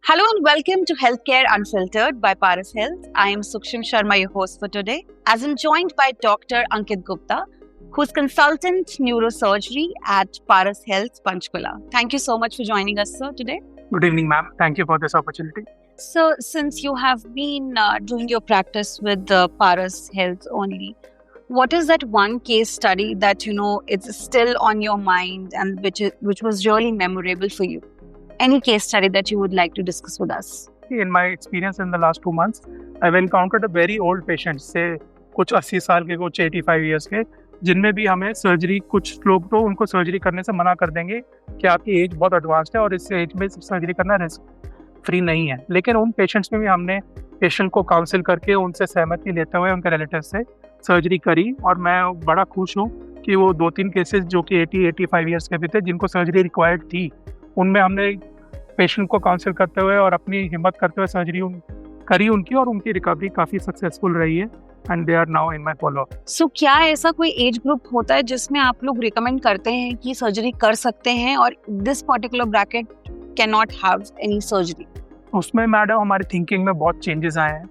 Hello and welcome to Healthcare Unfiltered by Paras Health. I am Sukshim Sharma, your host for today, as I'm joined by Dr. Ankit Gupta, who's consultant neurosurgery at Paras Health, Panchkula. Thank you so much for joining us, sir, today. Good evening, ma'am. Thank you for this opportunity. So, since you have been doing your practice with Paras Health only, what is that one case study that it's still on your mind and which was really memorable for you? Any case study that you would like to discuss with us? In my experience in the last 2 months, I've encountered a very old patient, से कुछ 80 साल के, कुछ 85 years के, जिनमें भी हमें surgery, कुछ लोग तो उनको सर्जरी करने से मना कर देंगे कि आपकी एज बहुत एडवांस्ड है और इस एज में सर्जरी करना रिस्क फ्री नहीं है। लेकिन उन पेशेंट्स में भी हमने पेशेंट को काउंसिल करके उनसे सहमति लेते हुए उनके रिलेटिव से सर्जरी करी और मैं बड़ा खुश हूँ कि वो 2-3 केसेस जो कि 80-85 ईयर्स के भी थे जिनको सर्जरी रिक्वायर्ड थी, उनमें हमने पेशेंट को काउंसिल करते हुए और अपनी हिम्मत करते हुए सर्जरी करी उनकी, और उनकी रिकवरी काफ़ी सक्सेसफुल रही है and they are now in my follow up. So क्या ऐसा कोई एज ग्रुप होता है जिसमें आप लोग रिकमेंड करते हैं कि सर्जरी कर सकते हैं और this particular bracket can not have any surgery? उसमें मैडम हमारी थिंकिंग में बहुत चेंजेस आए हैं।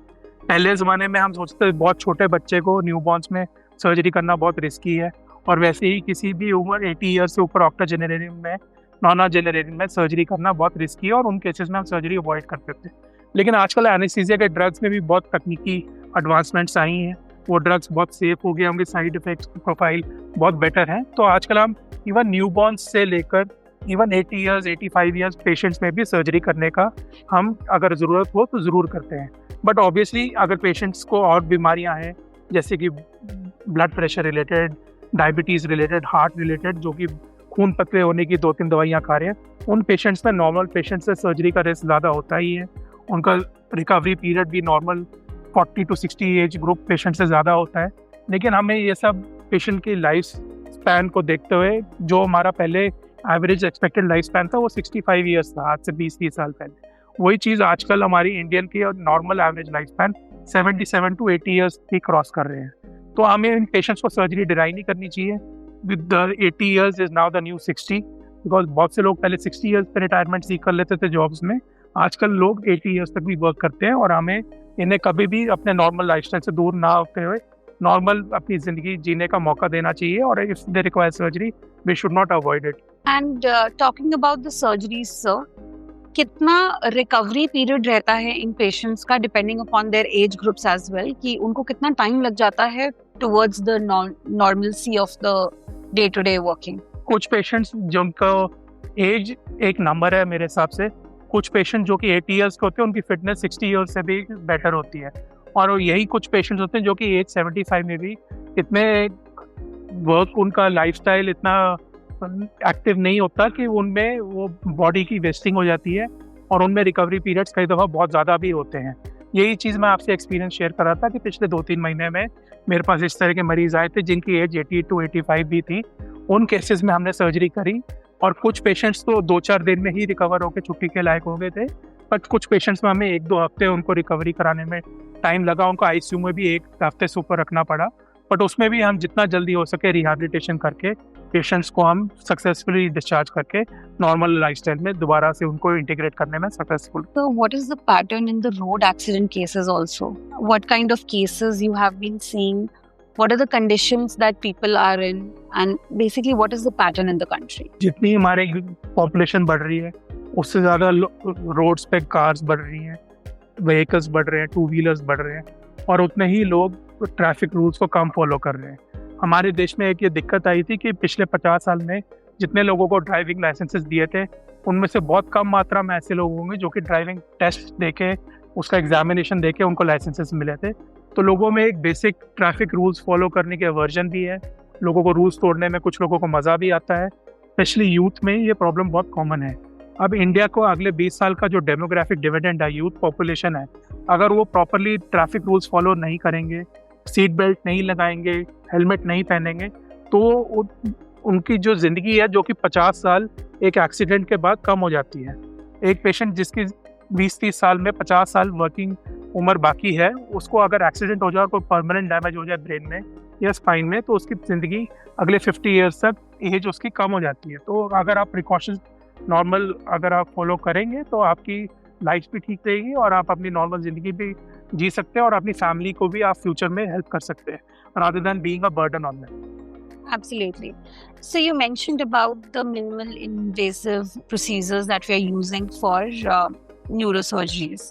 पहले ज़माने में हम सोचते थे बहुत छोटे बच्चे को न्यूबॉर्न्स में सर्जरी करना बहुत रिस्की है, और वैसे ही किसी भी उम्र 80 ईयर्स से ऊपर ऑक्टोजेनेरियन में, नॉनाजेनेरियन में सर्जरी करना बहुत रिस्की है और उन केसेस में हम सर्जरी अवॉइड करते थे। लेकिन आजकल एनेस्थीसिया के ड्रग्स में भी बहुत तकनीकी एडवांसमेंट्स आई हैं, वो ड्रग्स बहुत सेफ हो गए, उनकी साइड इफेक्ट्स प्रोफाइल बहुत बेटर है। तो आजकल हम इवन न्यूबॉर्न्स से लेकर इवन 80 ईयर्स 85 ईयर्स पेशेंट्स में भी सर्जरी करने का हम अगर ज़रूरत हो तो ज़रूर करते हैं। बट ऑब्वियसली अगर पेशेंट्स को और बीमारियां हैं जैसे कि blood pressure related, diabetes related, heart related, जो कि खून पतले होने की 2-3 दवाइयाँ खा रहे हैं, उन पेशेंट्स में नॉर्मल पेशेंट्स से सर्जरी का रिस्क ज़्यादा होता ही है। उनका रिकवरी पीरियड भी normal 40 to 60 age group patient से ज़्यादा होता है। लेकिन हमें ये सब पेशेंट की लाइफ स्पैन को देखते हुए, जो हमारा पहले एवरेज एक्सपेक्टेड लाइफ स्पैन था वो 65 ईयर्स था, आज से 20-30 साल पहले। वही चीज़ आजकल हमारी इंडियन की normal average life span 77 to 80 years भी क्रॉस कर रहे हैं। तो हमें इन पेशेंट्स को सर्जरी डिनाई नहीं करनी चाहिए। With the 80 years is now the new 60, because बहुत से लोग पहले 60 years पे रिटायरमेंट सीख कर लेते थे जॉब्स में, आजकल लोग 80 years तक भी वर्क करते हैं, और हमें इन्हें कभी भी अपने नॉर्मल लाइफस्टाइल से दूर ना होते हुए नॉर्मल अपनी ज़िंदगी जीने का मौका देना चाहिए, और if they require surgery we should not avoid it. And talking about the surgeries sir, कितना रिकवरी पीरियड रहता है इन पेशेंट्स का depending upon their age groups as well, कि उनको कितना टाइम लग जाता है towards the normalcy of the day to day working? कुछ पेशेंट्स जिनका एज एक नंबर है मेरे हिसाब से, कुछ पेशेंट जो कि 80 ईयर्स के होते हैं उनकी फिटनेस 60 ईयर्स से भी बेटर होती है, और यही कुछ पेशेंट्स होते हैं जो कि एज 75 में भी इतने वर्क, उनका लाइफस्टाइल इतना एक्टिव नहीं होता कि उनमें वो बॉडी की वेस्टिंग हो जाती है, और उनमें रिकवरी पीरियड्स कई दफ़ा बहुत ज़्यादा भी होते हैं। यही चीज़ मैं आपसे एक्सपीरियंस शेयर कर रहा था कि पिछले 2-3 महीने में मेरे पास इस तरह के मरीज़ आए थे जिनकी एज 80 to 85 भी थी। उन केसेस में हमने सर्जरी करी, और कुछ पेशेंट्स तो 2-4 दिन में ही रिकवर होकर छुट्टी के लायक हो गए थे, बट कुछ पेशेंट्स में हमें 1-2 हफ्ते उनको रिकवरी कराने में टाइम लगा। उनको आईसीयू में भी 1 हफ्ते से ऊपर रखना पड़ा, बट उसमें भी हम जितना जल्दी हो सके रिहैबिलिटेशन करके पेशेंट्स को हम सक्सेसफुली डिस्चार्ज करके नॉर्मल लाइफस्टाइल में दोबारा से उनको इंटीग्रेट करने में successful. So what is the pattern in the road accident cases also? What kind of cases you have been seeing? What are the conditions that people are in? And basically what is the pattern in the country? जितनी हमारे population बढ़ रही है उससे ज़्यादा roads पे cars बढ़ रही हैं, व्हीकल्स बढ़ रहे हैं, 2 व्हीलर्स बढ़ रहे हैं, और उतने ही लोग ट्रैफिक रूल्स को कम फॉलो कर रहे हैं। हमारे देश में एक ये दिक्कत आई थी कि पिछले 50 साल में जितने लोगों को ड्राइविंग लाइसेंसेस दिए थे, उनमें से बहुत कम मात्रा में ऐसे लोग होंगे जो कि ड्राइविंग टेस्ट देके, उसका एग्जामिनेशन देके उनको लाइसेंसेस मिले थे। तो लोगों में एक बेसिक ट्रैफिक रूल्स फॉलो करने के वर्जन भी है, लोगों को रूल्स तोड़ने में कुछ लोगों को मज़ा भी आता है, स्पेशली यूथ में ये प्रॉब्लम बहुत कॉमन है। अब इंडिया को अगले 20 साल का जो डेमोग्राफिक डिविडेंड है, यूथ पॉपुलेशन है, अगर वो प्रॉपरली ट्रैफिक रूल्स फॉलो नहीं करेंगे, सीट बेल्ट नहीं लगाएंगे, हेलमेट नहीं पहनेंगे, तो उनकी जो ज़िंदगी है जो कि 50 साल एक एक्सीडेंट के बाद कम हो जाती है। एक पेशेंट जिसकी 20-30 साल में 50 साल वर्किंग उम्र बाकी है, उसको अगर एक्सीडेंट हो जाए, कोई परमानेंट डैमेज हो जाए ब्रेन में या स्पाइन में, तो उसकी ज़िंदगी अगले 50 ईयर्स तक एज उसकी कम हो जाती है। तो अगर आप प्रिकॉशंस नॉर्मल अगर आप फॉलो करेंगे तो आपकी लाइफ भी ठीक रहेगी और आप अपनी नॉर्मल ज़िंदगी भी जी सकते हैं और अपनी फैमिली को भी आप फ्यूचर में हेल्प कर सकते हैं rather than being a burden on them. Absolutely. So you mentioned about the minimal invasive procedures that we are using for neurosurgeries.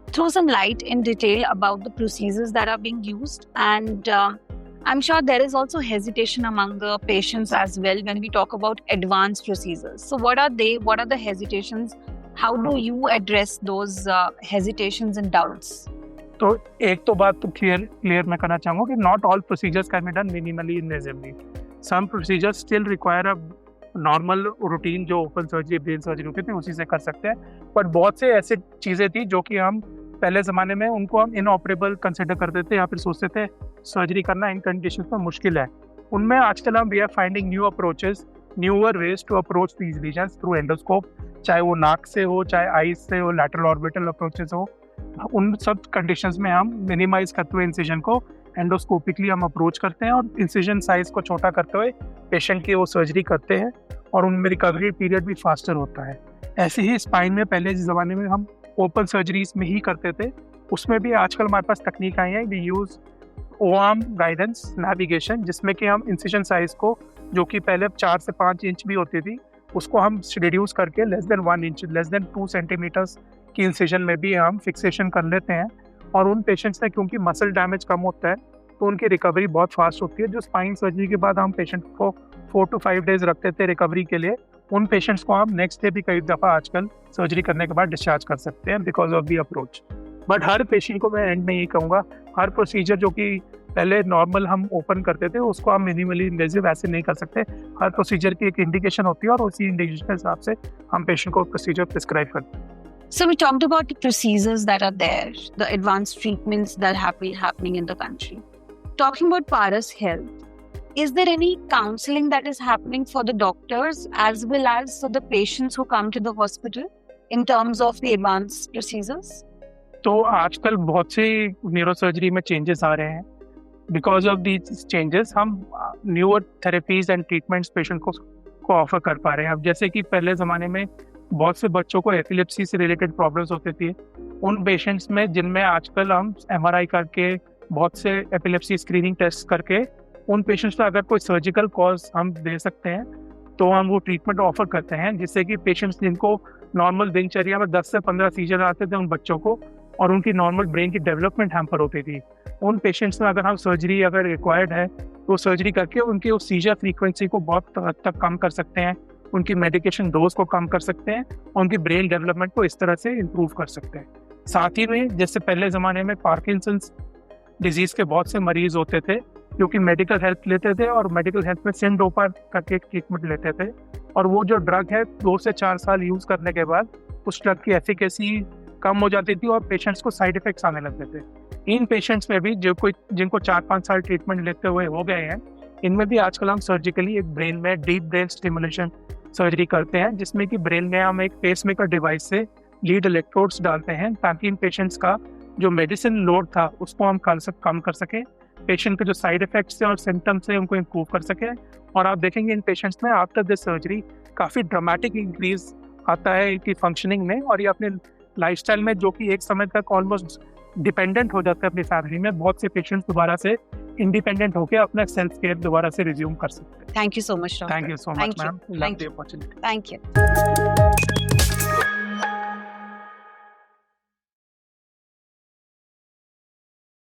Throw some light in detail about the procedures that are being used, and I'm sure there is also hesitation among the patients as well when we talk about advanced procedures. So what are they? What are the hesitations? How do you address those hesitations and doubts? तो एक तो बात तो clear मैं करना चाहूँगा कि not all procedures can be done minimally invasively. Some procedures still require a normal routine जो ओपन सर्जरी ब्रेन सर्जरी होती थी उसी से कर सकते हैं. बट बहुत से ऐसी चीज़ें थी जो कि हम पहले ज़माने में उनको हम इनऑपरेबल कंसिडर करते थे या फिर सोचते थे सर्जरी करना इन कंडीशंस में मुश्किल है. उनमें आजकल हम we are finding new approaches, newer ways to approach these lesions through endoscope, चाहे वो नाक से हो, चाहे आईज से हो, लैटरल ऑर्बिटल अप्रोचेस हो. उन सब कंडीशंस में हम मिनिमाइज करते हुए इंसिजन को एंडोस्कोपिकली हम अप्रोच करते हैं और इंसिजन साइज को छोटा करते हुए पेशेंट की वो सर्जरी करते हैं और उनमें रिकवरी पीरियड भी फास्टर होता है. ऐसे ही स्पाइन में पहले ज़माने में हम ओपन सर्जरीज में ही करते थे, उसमें भी आजकल हमारे पास तकनीक आई है. वी यूज़ ओआर्म गाइडेंस नेविगेशन, जिसमें कि हम इंसिजन साइज को जो कि पहले 4 से 5 इंच भी होती थी उसको हम रिड्यूस करके less than 1 inch, less than 2 centimetres की इंसिजन में भी हम फिक्सेशन कर लेते हैं. और उन पेशेंट्स में क्योंकि मसल डैमेज कम होता है तो उनकी रिकवरी बहुत फास्ट होती है. जो स्पाइन सर्जरी के बाद हम पेशेंट को 4 to 5 डेज रखते थे रिकवरी के लिए, उन पेशेंट्स को हम नेक्स्ट डे भी कई दफ़ा आजकल सर्जरी करने के बाद डिस्चार्ज कर सकते हैं because of the approach. But her patient को मैं एंड में यही कहूँगा, हर प्रोसीजर जो कि पहले नॉर्मल हम ओपन करते थे उसको हम मिनिमली इन्वेसिव ऐसे नहीं कर सकते. हर प्रोसीजर की एक इंडिकेशन होती है और उसी इंडिकेशन के हिसाब से हम पेशेंट को प्रोसीजर प्रिस्क्राइब करते हैं. So we talked about the procedures that are there, the advanced treatments that have been happening in the country. Talking about Paras Health, is there any counseling that is happening for the doctors as well as for the patients who come to the hospital in terms of the advanced procedures? तो आजकल बहुत से neurosurgery में changes आ रहे हैं. Because of these changes हम newer therapies and treatments patient को offer कर पा रहे हैं. अब जैसे कि पहले ज़माने में बहुत से बच्चों को एपिलेप्सी से रिलेटेड प्रॉब्लम्स होती थी, उन पेशेंट्स में जिनमें आजकल हम MRI करके बहुत से एपिलेप्सी स्क्रीनिंग टेस्ट करके उन पेशेंट्स में अगर कोई सर्जिकल कॉज हम दे सकते हैं तो हम वो ट्रीटमेंट ऑफर करते हैं, जिससे कि पेशेंट्स जिनको नॉर्मल दिनचर्या में 10 से 15 सीजर आते थे उन बच्चों को और उनकी नॉर्मल ब्रेन की डेवलपमेंट हैम्पर होती थी, उन पेशेंट्स में अगर हम सर्जरी अगर रिक्वायर्ड है तो सर्जरी करके उनकी उस सीजर फ्रीक्वेंसी को बहुत हद तक कम कर सकते हैं, उनकी मेडिकेशन डोज को कम कर सकते हैं और उनकी ब्रेन डेवलपमेंट को इस तरह से इम्प्रूव कर सकते हैं. साथ ही में जैसे पहले ज़माने में पार्किंसंस डिजीज़ के बहुत से मरीज होते थे क्योंकि मेडिकल हेल्प लेते थे और मेडिकल हेल्प में सिंडोपा करके ट्रीटमेंट लेते थे और वो जो ड्रग है 2 से 4 साल यूज़ करने के बाद उस ड्रग की एफिकेसी कम हो जाती थी और पेशेंट्स को साइड इफेक्ट्स आने लगते थे. इन पेशेंट्स में भी जिनको 4-5 साल ट्रीटमेंट लेते हुए हो गए हैं, इनमें भी आजकल हम सर्जिकली एक ब्रेन में डीप ब्रेन स्टिमुलेशन सर्जरी करते हैं, जिसमें कि ब्रेन में हम एक पेसमेकर डिवाइस से लीड इलेक्ट्रोड्स डालते हैं ताकि इन पेशेंट्स का जो मेडिसिन लोड था उसको हम कम कर सकें, पेशेंट के जो साइड इफेक्ट्स थे और सिम्टम्स थे उनको इम्प्रूव कर सकें. और आप देखेंगे इन पेशेंट्स में आफ्टर दिस सर्जरी काफ़ी ड्रामेटिक इंक्रीज आता है इनकी फंक्शनिंग में और ये अपने लाइफस्टाइल में जो कि एक समय तक ऑलमोस्ट डिपेंडेंट हो जाता है अपनी फैमिली में, बहुत से पेशेंट्स दोबारा से इंडिपेंडेंट होकर अपना सेल्फ केयर दोबारा से रिज्यूम कर सकते हैं. Thank you so much, doctor. Thank you so much, Thank you. ma'am. Love the opportunity. Thank you.